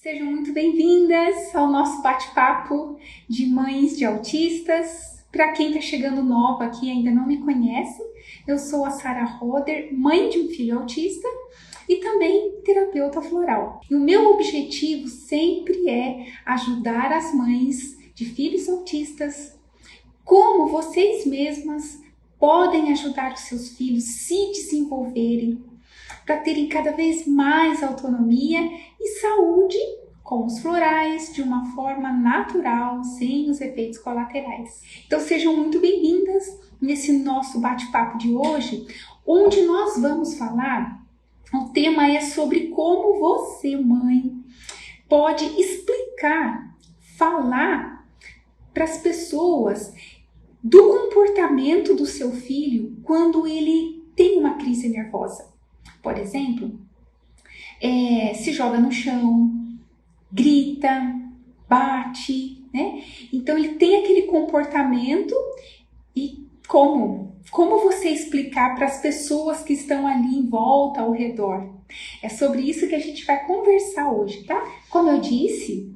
Sejam muito bem-vindas ao nosso bate-papo de mães de autistas. Para quem está chegando nova aqui e ainda não me conhece, eu sou a Sara Roder, mãe de um filho autista e também terapeuta floral. E o meu objetivo sempre é ajudar as mães de filhos autistas, como vocês mesmas podem ajudar os seus filhos a se desenvolverem, para terem cada vez mais autonomia e saúde com os florais de uma forma natural, sem os efeitos colaterais. Então sejam muito bem-vindas nesse nosso bate-papo de hoje, onde nós vamos falar, o tema é sobre como você, mãe, pode explicar, falar para as pessoas do comportamento do seu filho quando ele tem uma crise nervosa. Por exemplo, se joga no chão, grita, bate, né? Então ele tem aquele comportamento e como você explicar para as pessoas que estão ali em volta, ao redor? É sobre isso que a gente vai conversar hoje, tá? Como eu disse,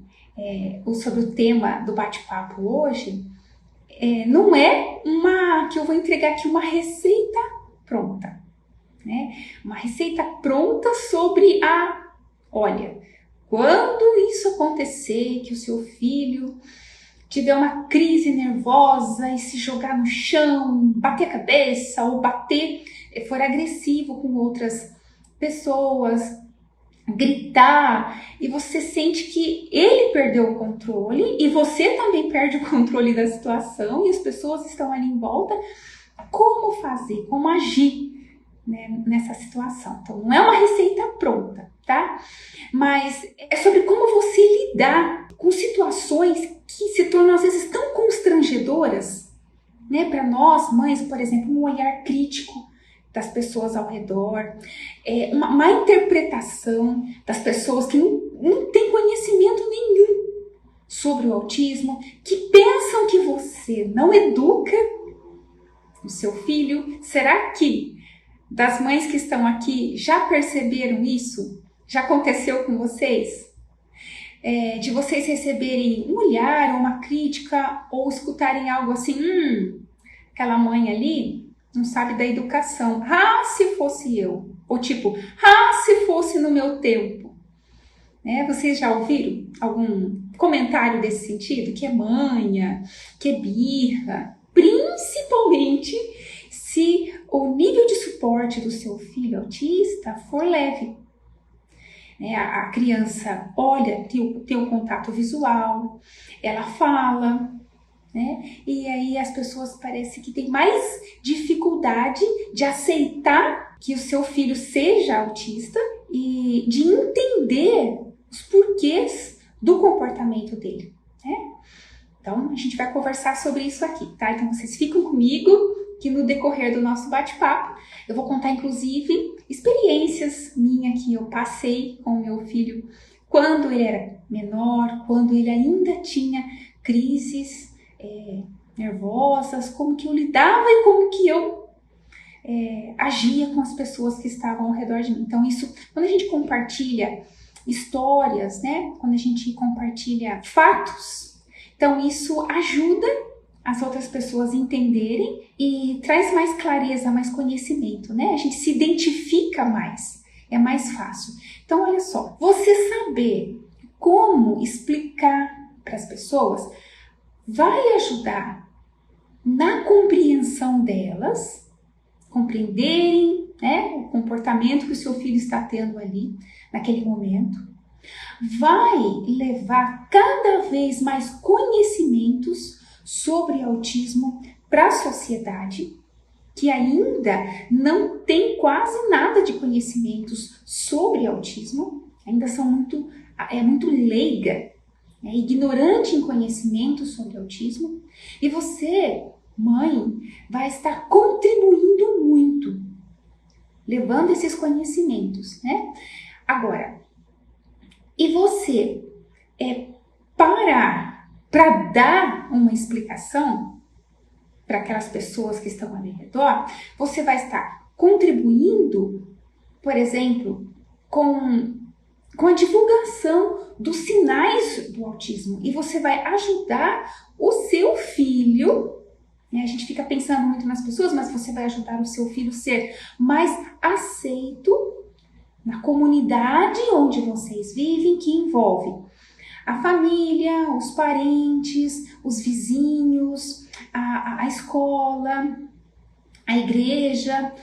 sobre o tema do bate-papo hoje, não é que eu vou entregar aqui uma receita pronta. Uma receita pronta sobre olha, quando isso acontecer, que o seu filho tiver uma crise nervosa e se jogar no chão, bater a cabeça ou for agressivo com outras pessoas, gritar, e você sente que ele perdeu o controle e você também perde o controle da situação e as pessoas estão ali em volta, como fazer, como agir nessa situação. Então, não é uma receita pronta, tá? Mas é sobre como você lidar com situações que se tornam, às vezes, tão constrangedoras, né? Para nós, mães, por exemplo, um olhar crítico das pessoas ao redor, uma má interpretação das pessoas que não têm conhecimento nenhum sobre o autismo, que pensam que você não educa o seu filho. Será que das mães que estão aqui já perceberam isso? Já aconteceu com vocês? De vocês receberem um olhar ou uma crítica ou escutarem algo assim, aquela mãe ali não sabe da educação. Se fosse eu. Ou tipo, se fosse no meu tempo. Vocês já ouviram algum comentário desse sentido? Que é manha, que é birra, principalmente se o nível de suporte do seu filho autista for leve. A criança olha, tem um contato visual, ela fala, e aí as pessoas parecem que têm mais dificuldade de aceitar que o seu filho seja autista e de entender os porquês do comportamento dele. Então, a gente vai conversar sobre isso aqui, tá? Então, vocês ficam comigo, que no decorrer do nosso bate-papo, eu vou contar, inclusive, experiências minhas que eu passei com o meu filho quando ele era menor, quando ele ainda tinha crises nervosas, como que eu lidava e como que eu agia com as pessoas que estavam ao redor de mim. Então, isso, quando a gente compartilha histórias, quando a gente compartilha fatos, então isso ajuda as outras pessoas entenderem e traz mais clareza, mais conhecimento, A gente se identifica mais, é mais fácil. Então, olha só, você saber como explicar para as pessoas vai ajudar na compreensão delas, compreenderem, o comportamento que o seu filho está tendo ali, naquele momento. Vai levar cada vez mais conhecimentos sobre autismo para a sociedade, que ainda não tem quase nada de conhecimentos sobre autismo, ainda são muito leiga, ignorante em conhecimentos sobre autismo, e você, mãe, vai estar contribuindo muito, levando esses conhecimentos, Agora, e você parar para dar uma explicação para aquelas pessoas que estão ali ao redor, você vai estar contribuindo, por exemplo, com com a divulgação dos sinais do autismo. E você vai ajudar o seu filho, né? A gente fica pensando muito nas pessoas, mas você vai ajudar o seu filho a ser mais aceito na comunidade onde vocês vivem, que envolve a família, os parentes, os vizinhos, a escola, a igreja,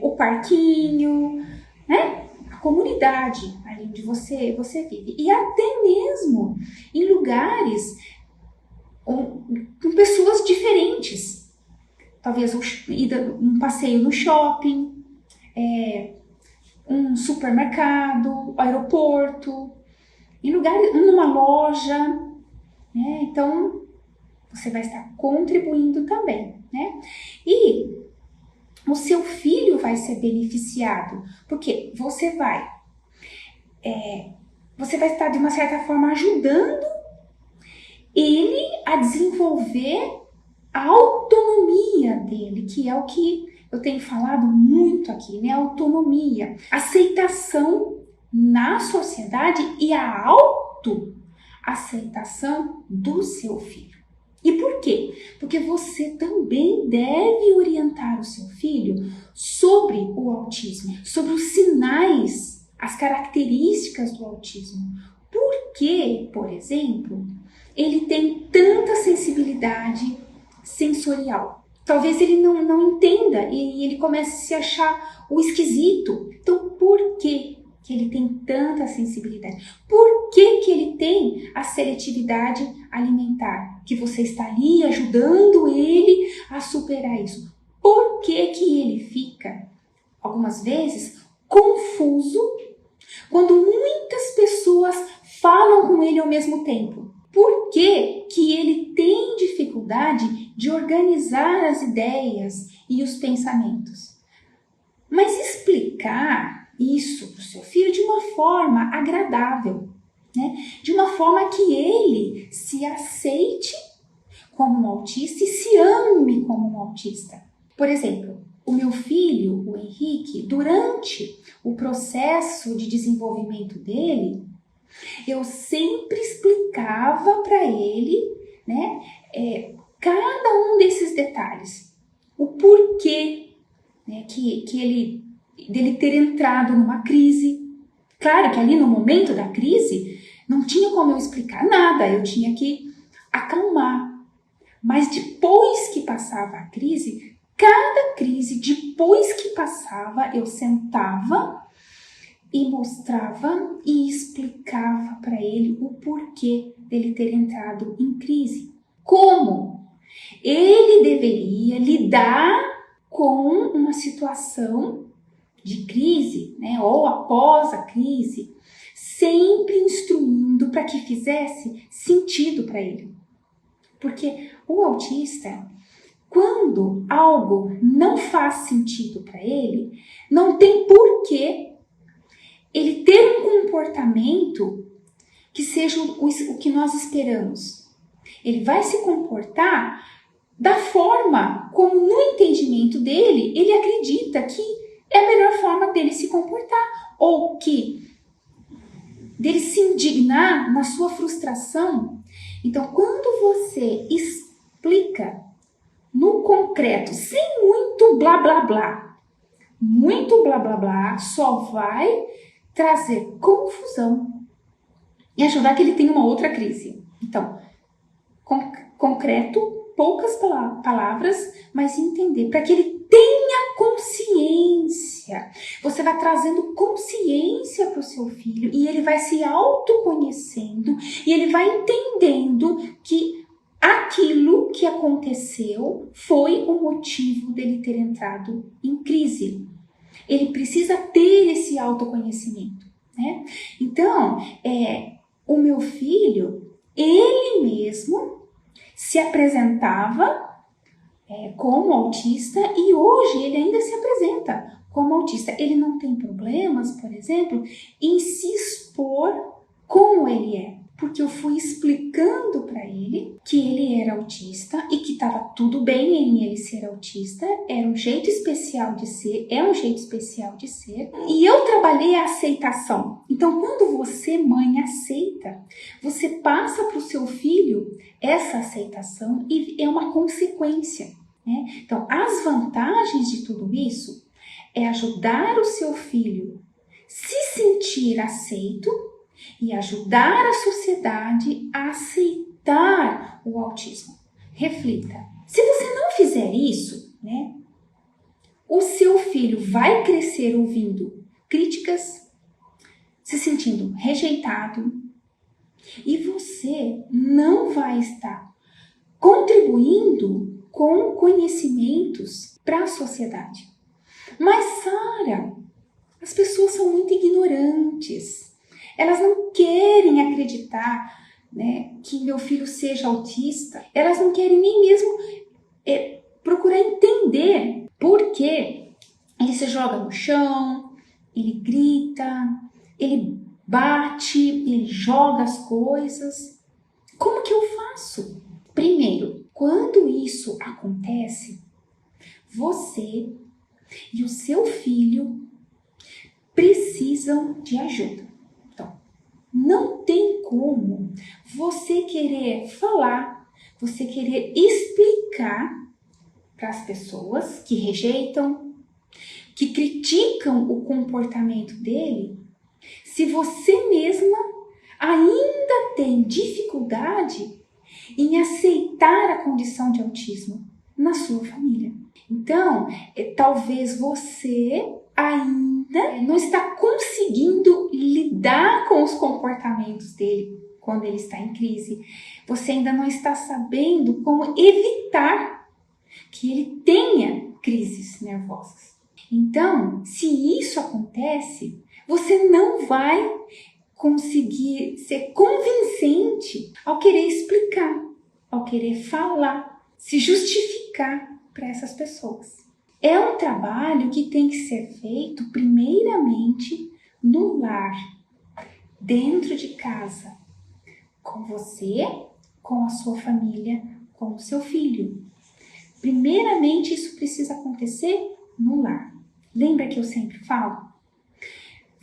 o parquinho, né? A comunidade ali onde você vive. E até mesmo em lugares com pessoas diferentes. Talvez um passeio no shopping, um supermercado, aeroporto, em lugares, numa loja, né? Então, você vai estar contribuindo também, né? E o seu filho vai ser beneficiado, porque você vai estar, de uma certa forma, ajudando ele a desenvolver a autonomia dele, que é o que eu tenho falado muito aqui, né? Autonomia, aceitação na sociedade e a autoaceitação do seu filho. E por quê? Porque você também deve orientar o seu filho sobre o autismo, sobre os sinais, as características do autismo. Por que, por exemplo, ele tem tanta sensibilidade sensorial? Talvez ele não entenda e ele comece a se achar o esquisito. Então, por que ele tem tanta sensibilidade? Por que ele tem a seletividade alimentar? Que você está ali ajudando ele a superar isso. Por que ele fica, algumas vezes, confuso quando muitas pessoas falam com ele ao mesmo tempo? Por que ele tem dificuldade de organizar as ideias e os pensamentos? Mas explicar isso para o seu filho de uma forma agradável, né? De uma forma que ele se aceite como um autista e se ame como um autista. Por exemplo, o meu filho, o Henrique, durante o processo de desenvolvimento dele, eu sempre explicava para ele, né, cada um desses detalhes, o porquê, né, dele ter entrado numa crise. Claro que ali no momento da crise não tinha como eu explicar nada, eu tinha que acalmar. Mas depois que passava a crise, cada crise, depois que passava, eu sentava e mostrava e explicava para ele o porquê dele ter entrado em crise. Como ele deveria lidar com uma situação de crise, né, ou após a crise, sempre instruindo para que fizesse sentido para ele. Porque o autista, quando algo não faz sentido para ele, não tem porquê ele ter um comportamento que seja o que nós esperamos. Ele vai se comportar da forma como, no entendimento dele, ele acredita que é a melhor forma dele se comportar, ou que dele se indignar na sua frustração. Então, quando você explica no concreto, sem muito blá blá blá, muito blá blá blá, só vai trazer confusão e ajudar que ele tenha uma outra crise. Então, concreto, poucas palavras, mas entender, para que ele tenha consciência. Você vai trazendo consciência para o seu filho e ele vai se autoconhecendo e ele vai entendendo que aquilo que aconteceu foi o motivo dele ter entrado em crise. Ele precisa ter esse autoconhecimento, né? Então, o meu filho, ele mesmo se apresentava como autista e hoje ele ainda se apresenta como autista. Ele não tem problemas, por exemplo, em se expor como ele é. porque eu fui explicando para ele que ele era autista e que estava tudo bem em ele ser autista, era um jeito especial de ser, é um jeito especial de ser, e eu trabalhei a aceitação. Então, quando você, mãe, aceita, você passa para o seu filho essa aceitação e é uma consequência, né? Então, as vantagens de tudo isso é ajudar o seu filho se sentir aceito e ajudar a sociedade a aceitar o autismo. Reflita. Se você não fizer isso, né, o seu filho vai crescer ouvindo críticas, se sentindo rejeitado, e você não vai estar contribuindo com conhecimentos para a sociedade. Mas, Sara, as pessoas são muito ignorantes. Elas não querem acreditar, né, que meu filho seja autista. Elas não querem nem mesmo procurar entender por que ele se joga no chão, ele grita, ele bate, ele joga as coisas. Como que eu faço? Primeiro, quando isso acontece, você e o seu filho precisam de ajuda. Então, não tem como você querer falar, você querer explicar para as pessoas que rejeitam, que criticam o comportamento dele, se você mesma ainda tem dificuldade em aceitar a condição de autismo na sua família. Então, talvez você ainda não está conseguindo lidar com os comportamentos dele quando ele está em crise. Você ainda não está sabendo como evitar que ele tenha crises nervosas. Então, se isso acontece, você não vai conseguir ser convincente ao querer explicar, ao querer falar, se justificar para essas pessoas. É um trabalho que tem que ser feito primeiramente no lar, dentro de casa, com você, com a sua família, com o seu filho. Primeiramente, isso precisa acontecer no lar. Lembra que eu sempre falo?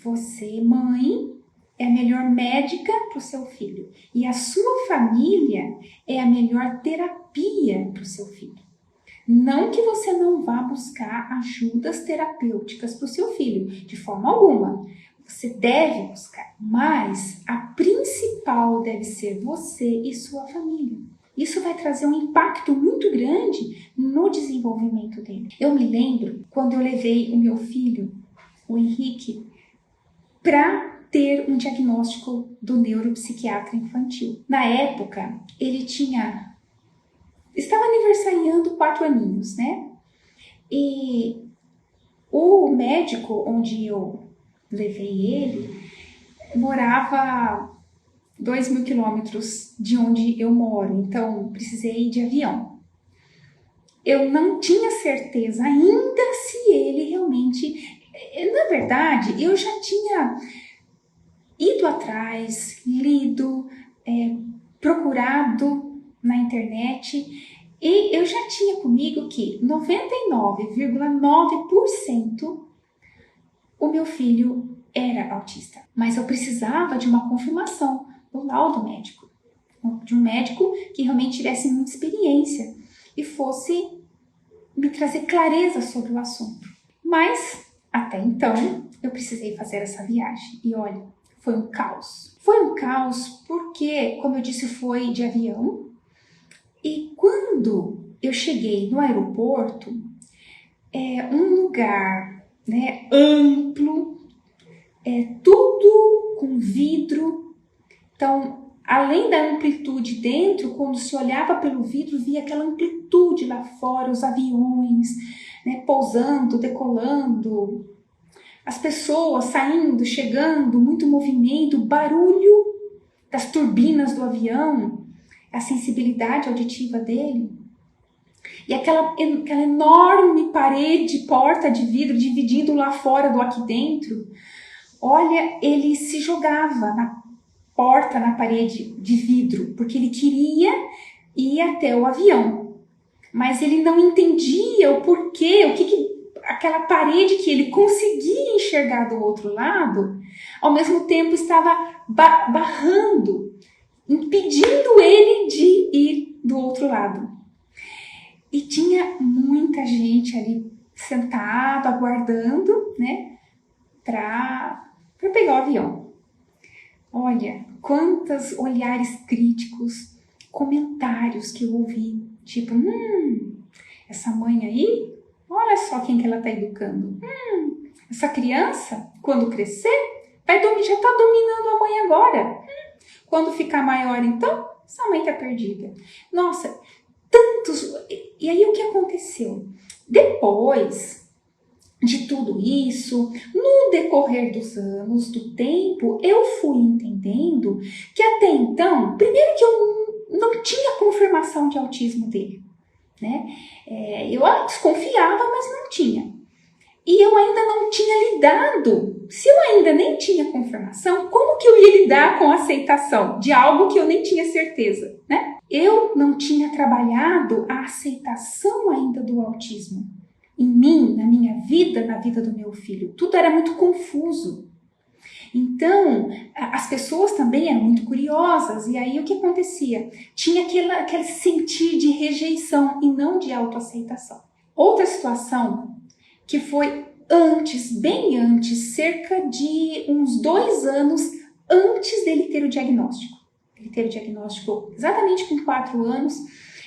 Você, mãe, é a melhor médica para o seu filho. E a sua família é a melhor terapia para o seu filho. Não que você não vá buscar ajudas terapêuticas para o seu filho, de forma alguma. Você deve buscar, mas a principal deve ser você e sua família. Isso vai trazer um impacto muito grande no desenvolvimento dele. Eu me lembro quando eu levei o meu filho, o Henrique, para ter um diagnóstico do neuropsiquiatra infantil. Na época, ele estava aniversariando 4 aninhos, né? E o médico onde eu levei ele morava 2.000 quilômetros de onde eu moro, então precisei ir de avião. Eu não tinha certeza ainda se ele realmente... Na verdade, eu já tinha ido atrás, lido, procurado na internet, e eu já tinha comigo que 99,9% o meu filho era autista. Mas eu precisava de uma confirmação do laudo médico, de um médico que realmente tivesse muita experiência e fosse me trazer clareza sobre o assunto. Mas, até então, eu precisei fazer essa viagem. E olha, foi um caos. Foi um caos porque, como eu disse, foi de avião. E quando eu cheguei no aeroporto, um lugar, né, amplo, tudo com vidro. Então, além da amplitude dentro, quando se olhava pelo vidro, via aquela amplitude lá fora, os aviões, né, pousando, decolando, as pessoas saindo, chegando, muito movimento, barulho das turbinas do avião, a sensibilidade auditiva dele. E aquela enorme parede, porta de vidro, dividindo lá fora do aqui dentro. Olha, ele se jogava porta na parede de vidro, porque ele queria ir até o avião. Mas ele não entendia o porquê, aquela parede que ele conseguia enxergar do outro lado, ao mesmo tempo estava barrando, impedindo ele de ir do outro lado. E tinha muita gente ali sentada, aguardando, né, para pegar o avião. Olha, quantos olhares críticos, comentários que eu ouvi, tipo, essa mãe aí, olha só quem que ela está educando. Essa criança, quando crescer, já está dominando a mãe agora. Quando ficar maior, então, essa mãe está perdida. Nossa, tantos... E aí o que aconteceu? Depois de tudo isso, no decorrer dos anos, do tempo, eu fui entendendo que até então, primeiro que eu não tinha confirmação de autismo dele, né? Eu desconfiava, mas não tinha. E eu ainda não tinha lidado. Se eu ainda nem tinha confirmação, como que eu ia lidar com a aceitação de algo que eu nem tinha certeza, né? Eu não tinha trabalhado a aceitação ainda do autismo em mim, na minha vida, na vida do meu filho. Tudo era muito confuso. Então, as pessoas também eram muito curiosas. E aí, o que acontecia? Tinha aquele sentir de rejeição e não de autoaceitação. Outra situação que foi antes, bem antes, cerca de uns 2 anos antes dele ter o diagnóstico. Ele teve o diagnóstico exatamente com 4 anos,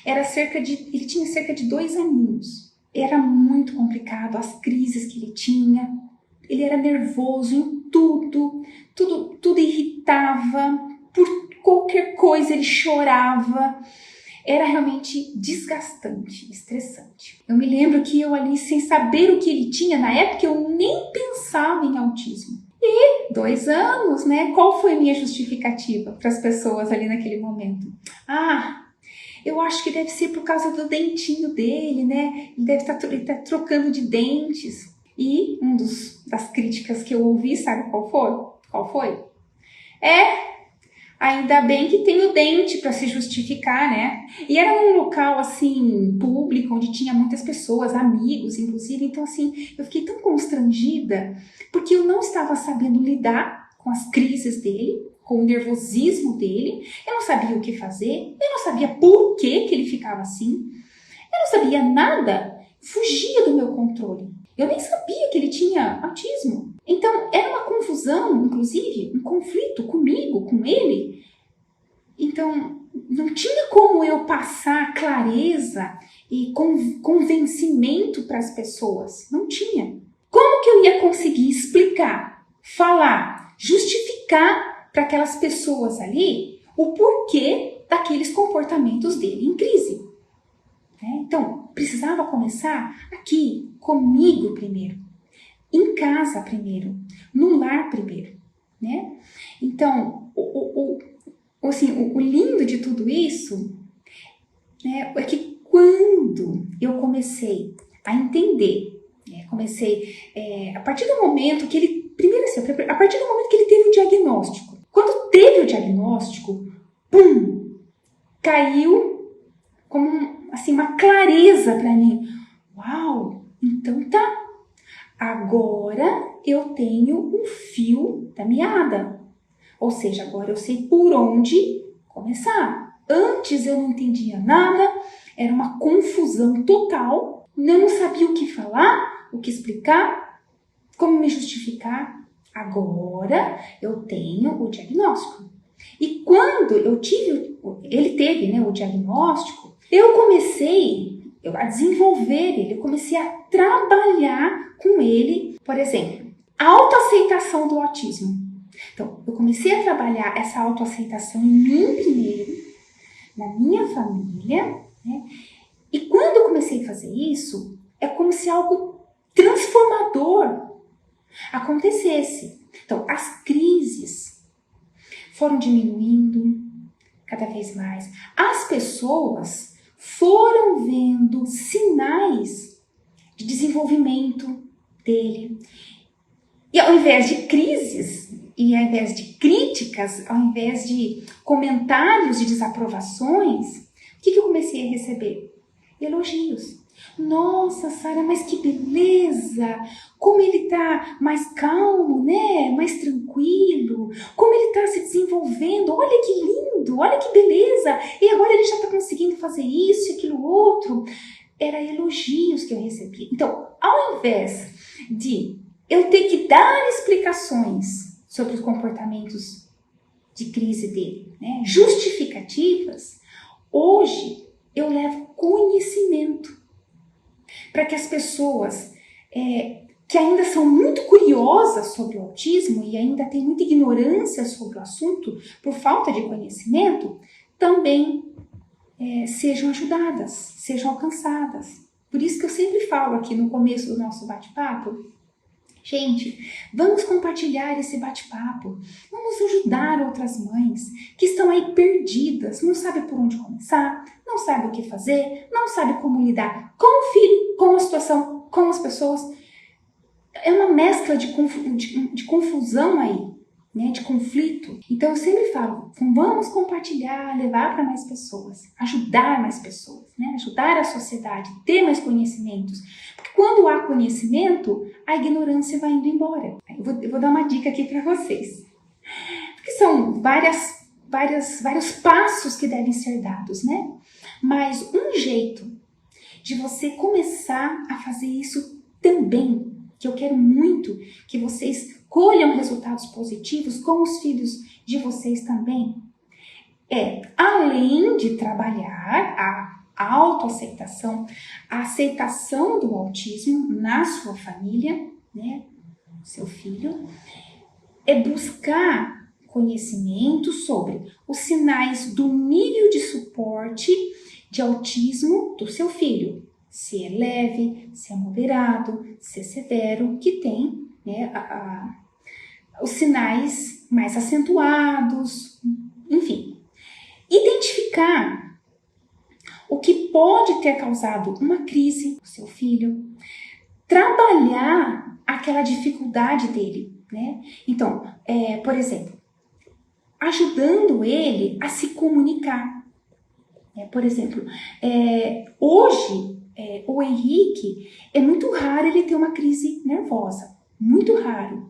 ele tinha cerca de 2 aninhos. Era muito complicado, as crises que ele tinha, ele era nervoso em tudo irritava, por qualquer coisa ele chorava. Era realmente desgastante, estressante. Eu me lembro que eu ali, sem saber o que ele tinha, na época eu nem pensava em autismo. E 2 anos, né? Qual foi a minha justificativa para as pessoas ali naquele momento? Eu acho que deve ser por causa do dentinho dele, né? Ele deve estar trocando de dentes. E das críticas que eu ouvi, sabe qual foi? Ainda bem que tem o dente para se justificar, né? E era num local, assim, público, onde tinha muitas pessoas, amigos, inclusive. Então, assim, eu fiquei tão constrangida, porque eu não estava sabendo lidar com as crises dele, com o nervosismo dele. Eu não sabia o que fazer, eu não sabia por que ele ficava assim. Eu não sabia nada, fugia do meu controle. Eu nem sabia que ele tinha autismo. Então, era uma confusão, inclusive, um conflito comigo, com ele. Então, não tinha como eu passar clareza e convencimento para as pessoas. Não tinha. Como que eu ia conseguir explicar, falar, justificar para aquelas pessoas ali o porquê daqueles comportamentos dele em crise? Então, precisava começar aqui, comigo primeiro. Em casa primeiro, no lar primeiro, né? Então, o lindo de tudo isso, né, é que quando eu comecei a entender, a partir do momento que ele, primeiro assim, a partir do momento que ele teve o diagnóstico, quando teve o diagnóstico, caiu como assim, uma clareza para mim. Uau, então tá. Agora eu tenho um fio da meada. Ou seja, agora eu sei por onde começar. Antes eu não entendia nada, era uma confusão total, não sabia o que falar, o que explicar, como me justificar. Agora eu tenho o diagnóstico. E quando ele teve, né, o diagnóstico, eu comecei a desenvolver ele, eu comecei a trabalhar com ele, por exemplo, a autoaceitação do autismo. Então, eu comecei a trabalhar essa autoaceitação em mim primeiro, na minha família, né? E quando eu comecei a fazer isso, é como se algo transformador acontecesse. Então, as crises foram diminuindo cada vez mais. As pessoas foram vendo sinais de desenvolvimento dele. E ao invés de crises, E ao invés de críticas, ao invés de comentários de desaprovações, o que eu comecei a receber? Elogios. Nossa, Sara, mas que beleza! Como ele tá mais calmo, né? Mais tranquilo. Como ele tá se desenvolvendo. Olha que lindo, olha que beleza. E agora ele já tá conseguindo fazer isso e aquilo outro. Era elogios que eu recebia. Então, ao invés de eu ter que dar explicações sobre os comportamentos de crise dele, né? Justificativas, hoje eu levo conhecimento para que as pessoas que ainda são muito curiosas sobre o autismo e ainda têm muita ignorância sobre o assunto por falta de conhecimento, também sejam ajudadas, sejam alcançadas. Por isso que eu sempre falo aqui no começo do nosso bate-papo, gente, vamos compartilhar esse bate-papo, vamos ajudar outras mães que estão aí perdidas, não sabem por onde começar, não sabem o que fazer, não sabem como lidar com o filho, com a situação, com as pessoas. É uma mescla de confusão aí, né, de conflito. Então eu sempre falo, vamos compartilhar, levar para mais pessoas, ajudar mais pessoas, né, ajudar a sociedade, ter mais conhecimentos. Porque quando há conhecimento, a ignorância vai indo embora. Eu vou dar uma dica aqui para vocês. Porque são vários passos que devem ser dados, né? Mas um jeito de você começar a fazer isso também, que eu quero muito que vocês colham resultados positivos com os filhos de vocês também, além de trabalhar a autoaceitação, a aceitação do autismo na sua família, né, seu filho, é buscar conhecimento sobre os sinais do nível de suporte de autismo do seu filho. Se é leve, se é moderado, se é severo, que tem, né, os sinais mais acentuados, enfim. Identificar o que pode ter causado uma crise no seu filho, trabalhar aquela dificuldade dele, né? Então, por exemplo, ajudando ele a se comunicar. Por exemplo, hoje, o Henrique, é muito raro ele ter uma crise nervosa, muito raro.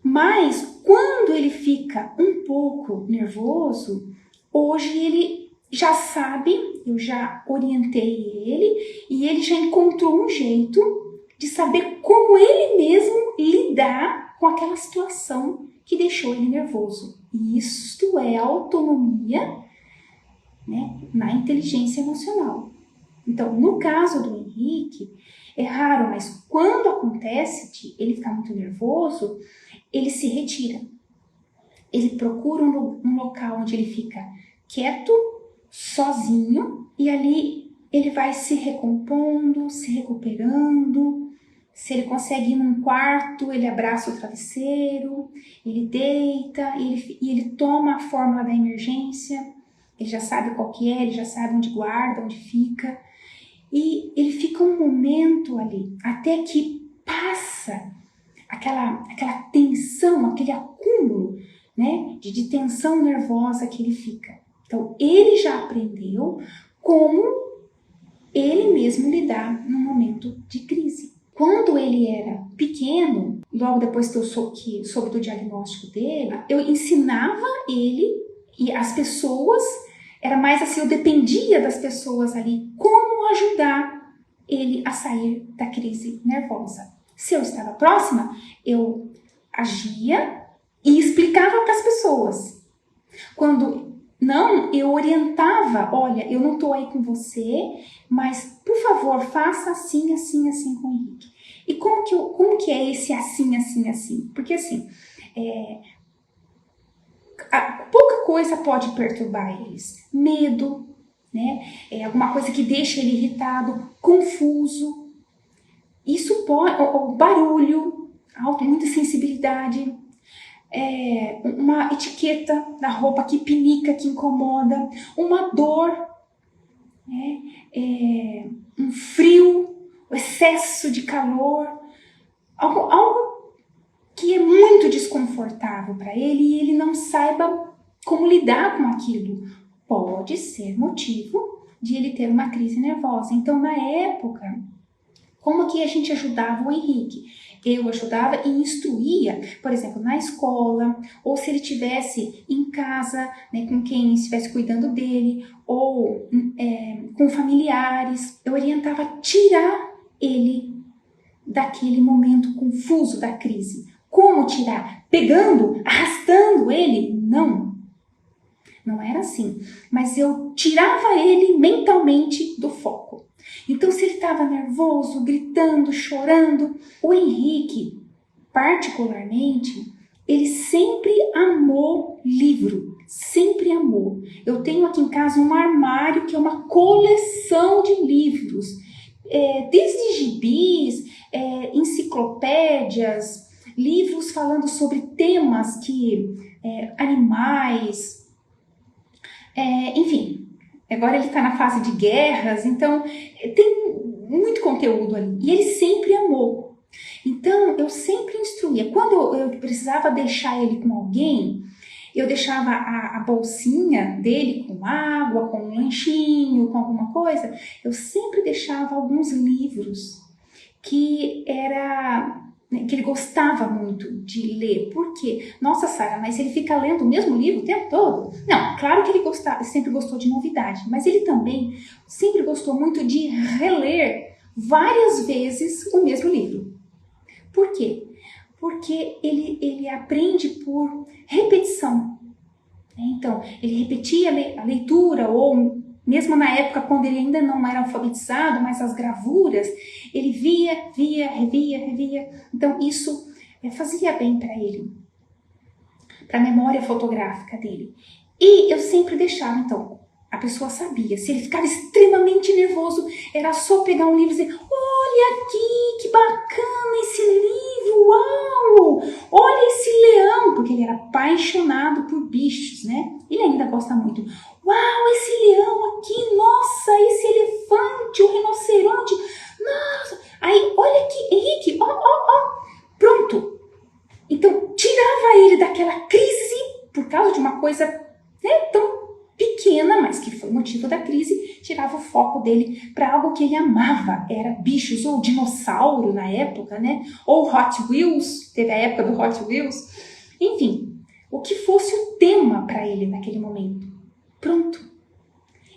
Mas quando ele fica um pouco nervoso, hoje ele já sabe, eu já orientei ele e ele já encontrou um jeito de saber como ele mesmo lidar com aquela situação que deixou ele nervoso. E isto é autonomia, né, na inteligência emocional. Então, no caso do Henrique, é raro, mas quando acontece de ele ficar muito nervoso, ele se retira. Ele procura um local onde ele fica quieto, sozinho, e ali ele vai se recompondo, se recuperando. Se ele consegue ir num quarto, ele abraça o travesseiro, ele deita e ele toma a fórmula da emergência. Ele já sabe qual que é, ele já sabe onde guarda, onde fica. E ele fica um momento ali, até que passa aquela tensão, aquele acúmulo, né, de tensão nervosa que ele fica. Então, ele já aprendeu como ele mesmo lidar num momento de crise. Quando ele era pequeno, logo depois que eu soube do diagnóstico dele, eu ensinava ele e as pessoas, era mais assim, eu dependia das pessoas ali, como ajudar ele a sair da crise nervosa. Se eu estava próxima, eu agia e explicava para as pessoas. Quando não, eu orientava, olha, eu não estou aí com você, mas, por favor, faça assim, assim, assim com o Henrique. E como que é esse assim, assim, assim? Porque, assim, pouca coisa pode perturbar eles. Medo, né? Alguma coisa que deixa ele irritado, confuso. Isso pode, o barulho, muita sensibilidade, uma etiqueta na roupa que pinica, que incomoda, uma dor, né? Um frio, o excesso de calor, algo que é muito desconfortável para ele e ele não saiba como lidar com aquilo. Pode ser motivo de ele ter uma crise nervosa. Então, na época, como que a gente ajudava o Henrique? Eu ajudava e instruía, por exemplo, na escola, ou se ele estivesse em casa, né, com quem estivesse cuidando dele, ou com familiares, eu orientava a tirar ele daquele momento confuso da crise. Como tirar? Pegando? Arrastando ele? Não era assim. Mas eu tirava ele mentalmente do foco. Então, se ele estava nervoso, gritando, chorando, o Henrique, particularmente, ele sempre amou livro, sempre amou. Eu tenho aqui em casa um armário que é uma coleção de livros, desde gibis, enciclopédias, livros falando sobre temas animais, enfim. Agora ele está na fase de guerras, então tem muito conteúdo ali. E ele sempre amou. Então, eu sempre instruía. Quando eu precisava deixar ele com alguém, eu deixava a bolsinha dele com água, com um lanchinho, com alguma coisa. Eu sempre deixava alguns livros que ele gostava muito de ler. Por quê? Nossa, Sara, mas ele fica lendo o mesmo livro o tempo todo? Não, claro que ele sempre gostou de novidade, mas ele também sempre gostou muito de reler várias vezes o mesmo livro. Por quê? Porque ele aprende por repetição. Então, ele repetia a leitura, ou mesmo na época quando ele ainda não era alfabetizado, mas as gravuras, ele via, revia. Então, isso fazia bem para ele, para a memória fotográfica dele. E eu sempre deixava, então, a pessoa sabia, se ele ficava extremamente nervoso, era só pegar um livro e dizer: olha aqui, que bacana esse livro, uau! Olha esse leão, porque ele era apaixonado por bichos, né? Ele ainda gosta muito. Uau, esse leão aqui, nossa, esse elefante, o rinoceronte, nossa. Aí, olha aqui, Henrique, pronto. Então, tirava ele daquela crise por causa de uma coisa tão pequena, mas que foi motivo da crise, tirava o foco dele para algo que ele amava, era bichos, ou dinossauro na época, né? Ou Hot Wheels, teve a época do Hot Wheels, enfim, o que fosse o tema para ele naquele momento. Pronto.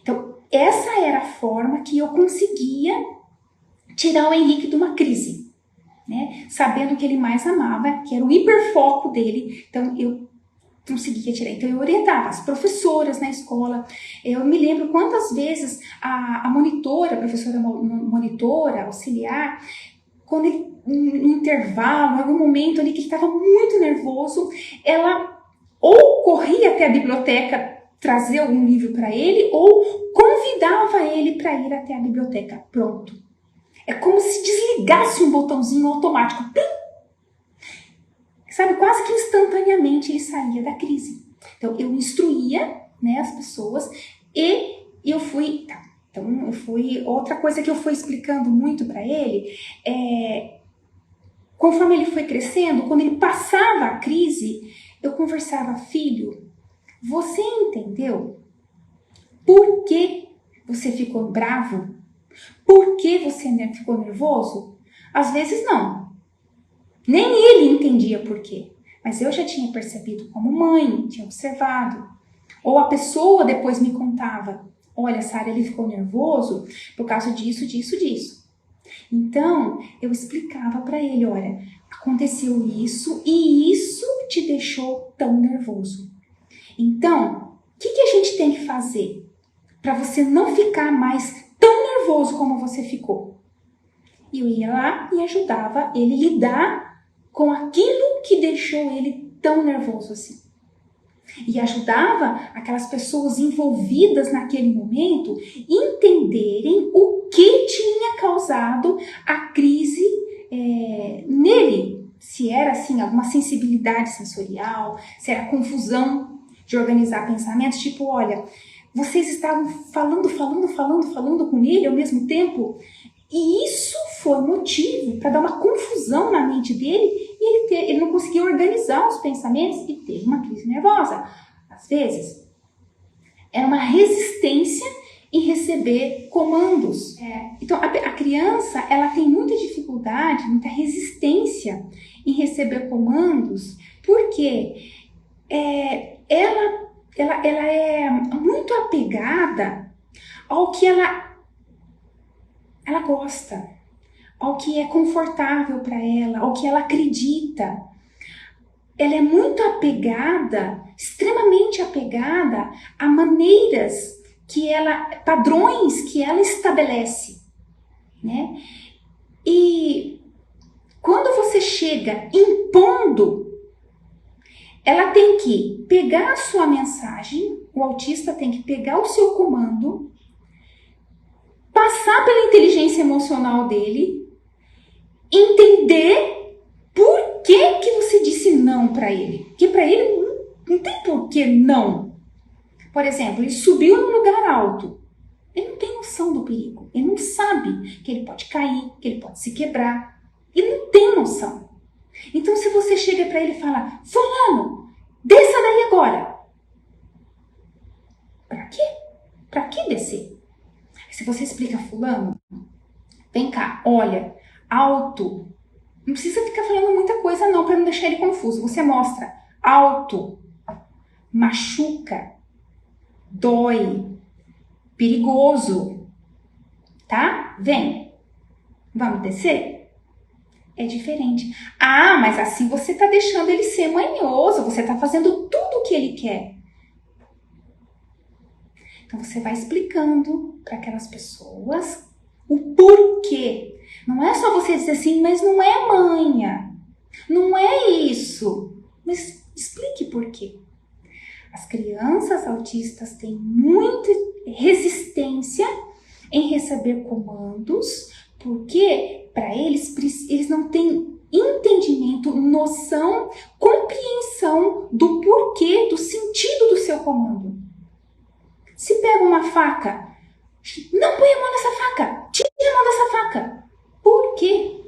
Então, essa era a forma que eu conseguia tirar o Henrique de uma crise, né? Sabendo que ele mais amava, que era o hiperfoco dele, então eu conseguia tirar. Então eu orientava as professoras na escola. Eu me lembro quantas vezes a monitora, a professora monitora, auxiliar, quando ele, no intervalo, em algum momento ali que ele estava muito nervoso, ela ou corria até a biblioteca trazer algum livro para ele, ou convidava ele para ir até a biblioteca. Pronto. É como se desligasse um botãozinho automático. Pim! Sabe, quase que instantaneamente ele saía da crise. Então, eu instruía, né, as pessoas e eu fui... outra coisa que eu fui explicando muito para ele, conforme ele foi crescendo, quando ele passava a crise, eu conversava: filho, você entendeu por que você ficou bravo? Por que você ficou nervoso? Às vezes não. Nem ele entendia por quê. Mas eu já tinha percebido como mãe, tinha observado. Ou a pessoa depois me contava: olha, Sara, ele ficou nervoso por causa disso. Então, eu explicava para ele: olha, aconteceu isso e isso te deixou tão nervoso. Então, o que a gente tem que fazer para você não ficar mais tão nervoso como você ficou? E eu ia lá e ajudava ele a lidar com aquilo que deixou ele tão nervoso assim. E ajudava aquelas pessoas envolvidas naquele momento entenderem o que tinha causado a crise nele. Se era assim, alguma sensibilidade sensorial, se era confusão de organizar pensamentos, tipo: olha, vocês estavam falando com ele ao mesmo tempo, e isso foi motivo para dar uma confusão na mente dele e ele não conseguia organizar os pensamentos e teve uma crise nervosa. Às vezes, era uma resistência em receber comandos. Então, a criança, ela tem muita dificuldade, muita resistência em receber comandos, porque ela é muito apegada ao que ela gosta, ao que é confortável para ela, ao que ela acredita. Ela é muito apegada, extremamente apegada a maneiras padrões que ela estabelece, né? E quando você chega impondo, ela tem que pegar a sua mensagem, o autista tem que pegar o seu comando, passar pela inteligência emocional dele, entender por que você disse não para ele. Porque para ele não tem por que não. Por exemplo, ele subiu num lugar alto. Ele não tem noção do perigo. Ele não sabe que ele pode cair, que ele pode se quebrar. Ele não tem noção. Então, se você chega para ele e fala, fulano, desça daí agora. Para quê? Para que descer? Se você explica, fulano, vem cá, olha, alto. Não precisa ficar falando muita coisa não, para não deixar ele confuso. Você mostra, alto, machuca, dói, perigoso, tá? Vem. Vamos descer? É diferente. Ah, mas assim você tá deixando ele ser manhoso, você tá fazendo tudo o que ele quer. Então você vai explicando para aquelas pessoas o porquê. Não é só você dizer assim, mas não é manha, não é isso. Mas explique por quê. As crianças autistas têm muita resistência em receber comandos, porque para eles não têm entendimento, noção, compreensão do porquê, do sentido do seu comando. Se pega uma faca, não põe a mão nessa faca, tira a mão dessa faca. Por quê?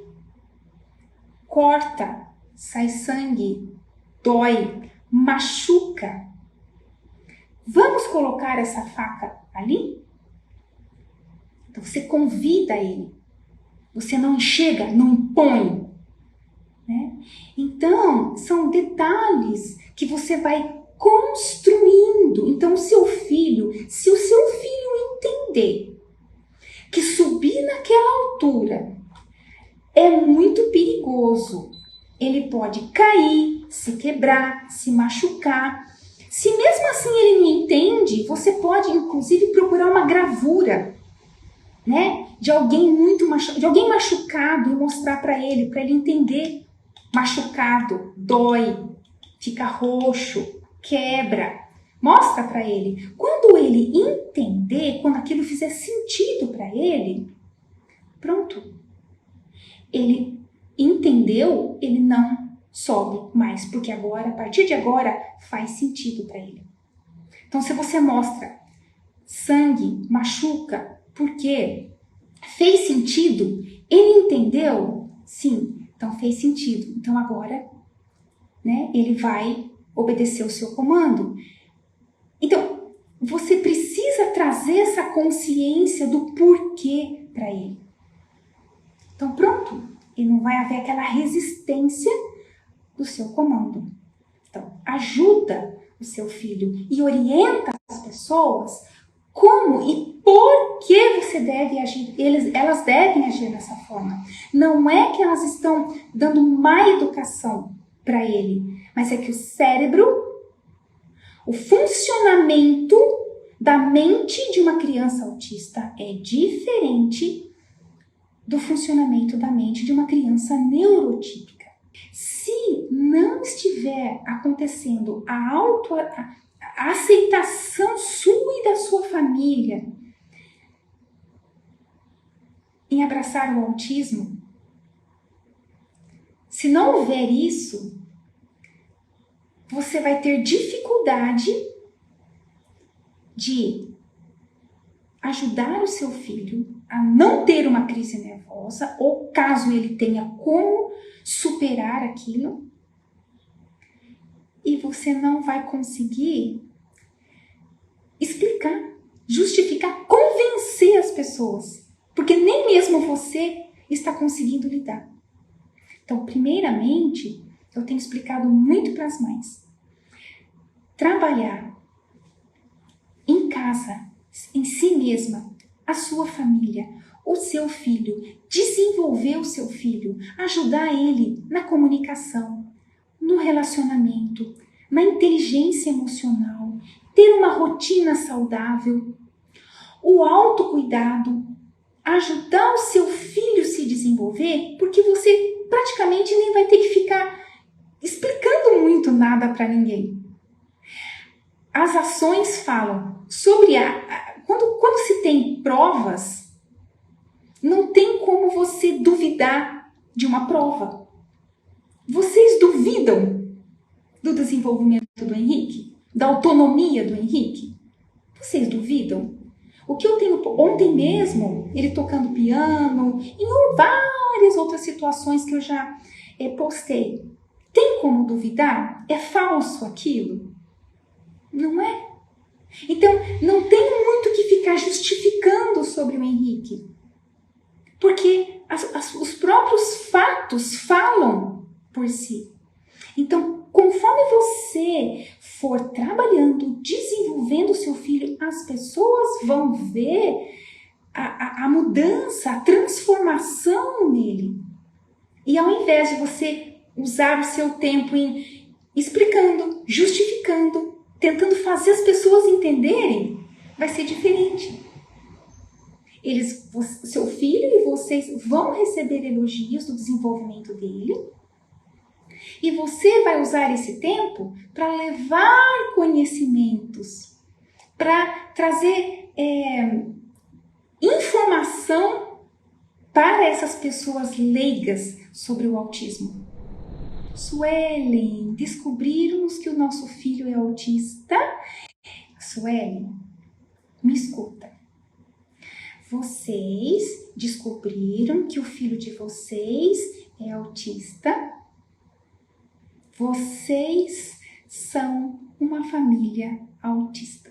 Corta, sai sangue, dói, machuca. Vamos colocar essa faca ali? Então você convida ele. Você não chega, não impõe. Né? Então, são detalhes que você vai construindo. Então, se o seu filho entender que subir naquela altura é muito perigoso, ele pode cair, se quebrar, se machucar. Se mesmo assim ele não entende, você pode inclusive procurar uma gravura, né, de alguém machucado e mostrar para ele entender. Machucado, dói, fica roxo, quebra. Mostra para ele. Quando ele entender, quando aquilo fizer sentido para ele, pronto. Ele entendeu, ele não sobe mais, porque agora, a partir de agora, faz sentido para ele. Então, se você mostra sangue, machuca, porque fez sentido, ele entendeu, sim, então fez sentido. Então agora, né, ele vai obedecer o seu comando. Então, você precisa trazer essa consciência do porquê para ele. Então pronto, e não vai haver aquela resistência do seu comando. Então, ajuda o seu filho e orienta as pessoas como e por que você deve agir. Elas devem agir dessa forma. Não é que elas estão dando má educação para ele, mas é que o cérebro, o funcionamento da mente de uma criança autista é diferente do funcionamento da mente de uma criança neurotípica. Se não estiver acontecendo a aceitação sua e da sua família em abraçar o autismo, se não houver isso, você vai ter dificuldade de ajudar o seu filho a não ter uma crise nervosa, ou caso ele tenha como superar aquilo, e você não vai conseguir explicar, justificar, convencer as pessoas, porque nem mesmo você está conseguindo lidar. Então, primeiramente, eu tenho explicado muito para as mães. Trabalhar em casa, em si mesma, a sua família, o seu filho, desenvolver o seu filho, ajudar ele na comunicação, no relacionamento, na inteligência emocional, ter uma rotina saudável, o autocuidado, ajudar o seu filho a se desenvolver, porque você praticamente nem vai ter que ficar explicando muito nada para ninguém. As ações falam sobre quando se tem provas, não tem como você duvidar de uma prova. Vocês duvidam do desenvolvimento do Henrique? Da autonomia do Henrique? Vocês duvidam? O que eu tenho ontem mesmo, ele tocando piano, em várias outras situações que eu já postei. Tem como duvidar? É falso aquilo? Não é? Então, não tem muito que ficar justificando sobre o Henrique. Porque os próprios fatos falam por si. Então, conforme você for trabalhando, desenvolvendo o seu filho, as pessoas vão ver a mudança, a transformação nele. E ao invés de você usar o seu tempo em explicando, justificando, tentando fazer as pessoas entenderem, vai ser diferente. Seu filho e vocês vão receber elogios do desenvolvimento dele, e você vai usar esse tempo para levar conhecimentos, para trazer informação para essas pessoas leigas sobre o autismo. Suelen, descobrimos que o nosso filho é autista. Suelen, me escuta. Vocês descobriram que o filho de vocês é autista? Vocês são uma família autista.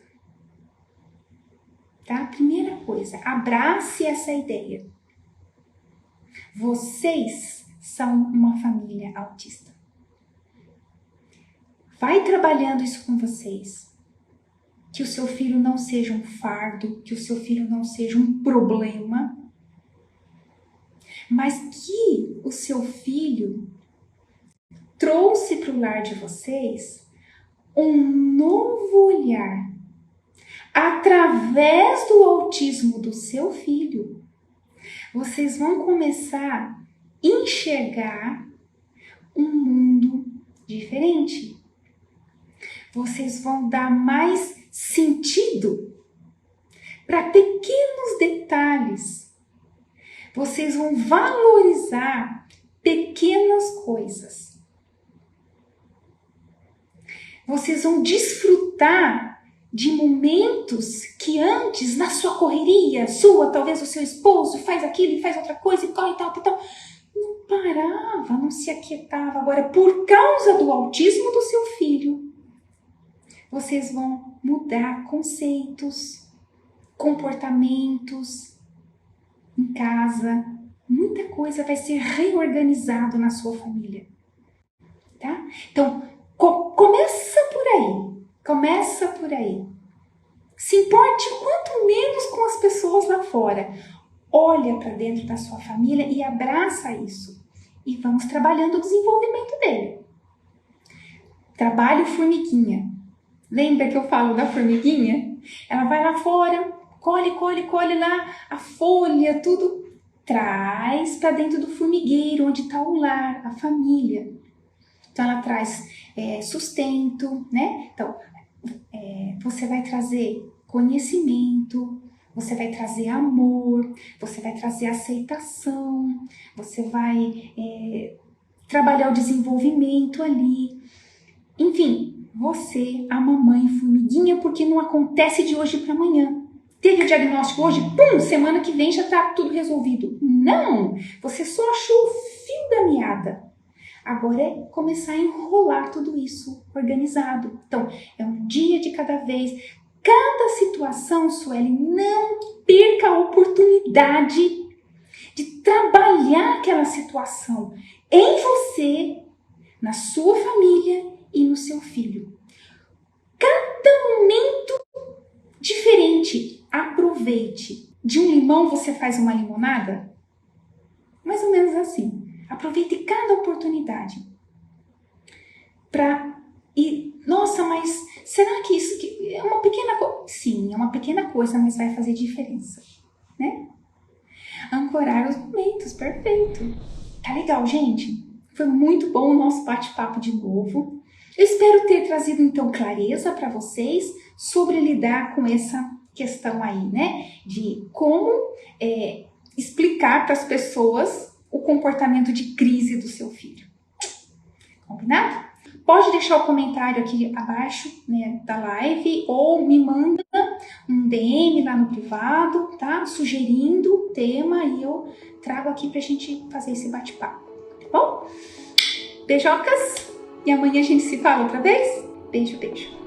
Tá? Primeira coisa, abrace essa ideia. Vocês são uma família autista. Vai trabalhando isso com vocês. Que o seu filho não seja um fardo, que o seu filho não seja um problema, mas que o seu filho trouxe para o lar de vocês um novo olhar. Através do autismo do seu filho, vocês vão começar a enxergar um mundo diferente. Vocês vão dar mais sentido para pequenos detalhes. Vocês vão valorizar pequenas coisas. Vocês vão desfrutar de momentos que antes, na sua correria, talvez o seu esposo faz aquilo e faz outra coisa e tal, não parava, não se aquietava. Agora, por causa do autismo do seu filho, vocês vão mudar conceitos, comportamentos em casa. Muita coisa vai ser reorganizado na sua família, tá? Então, começa por aí. Começa por aí. Se importe quanto menos com as pessoas lá fora. Olha para dentro da sua família e abraça isso. E vamos trabalhando o desenvolvimento dele. Trabalho formiguinha. Lembra que eu falo da formiguinha? Ela vai lá fora, colhe lá a folha, tudo. Traz para dentro do formigueiro, onde está o lar, a família. Então, ela traz sustento, né? Então, você vai trazer conhecimento, você vai trazer amor, você vai trazer aceitação, você vai trabalhar o desenvolvimento ali. Enfim, você, a mamãe formiguinha, porque não acontece de hoje para amanhã. teve o diagnóstico hoje, pum, semana que vem já está tudo resolvido. Não, você só achou o fio da meada. Agora é começar a enrolar tudo isso organizado. Então, é um dia de cada vez. Cada situação, Sueli, não perca a oportunidade de trabalhar aquela situação em você, na sua família e no seu filho. Cada momento diferente, aproveite. De um limão você faz uma limonada? Mais ou menos assim. Aproveite cada oportunidade. Nossa, mas será que isso é uma pequena coisa? Sim, é uma pequena coisa, mas vai fazer diferença, né? Ancorar os momentos, perfeito. Tá legal, gente? Foi muito bom o nosso bate-papo de novo. Eu espero ter trazido, então, clareza para vocês sobre lidar com essa questão aí, né? De como explicar para as pessoas o comportamento de crise do seu filho. Combinado? Pode deixar o comentário aqui abaixo, né, da live, ou me manda um DM lá no privado, tá? Sugerindo o tema e eu trago aqui pra gente fazer esse bate-papo, tá bom? Beijocas! E amanhã a gente se fala outra vez? Beijo, beijo!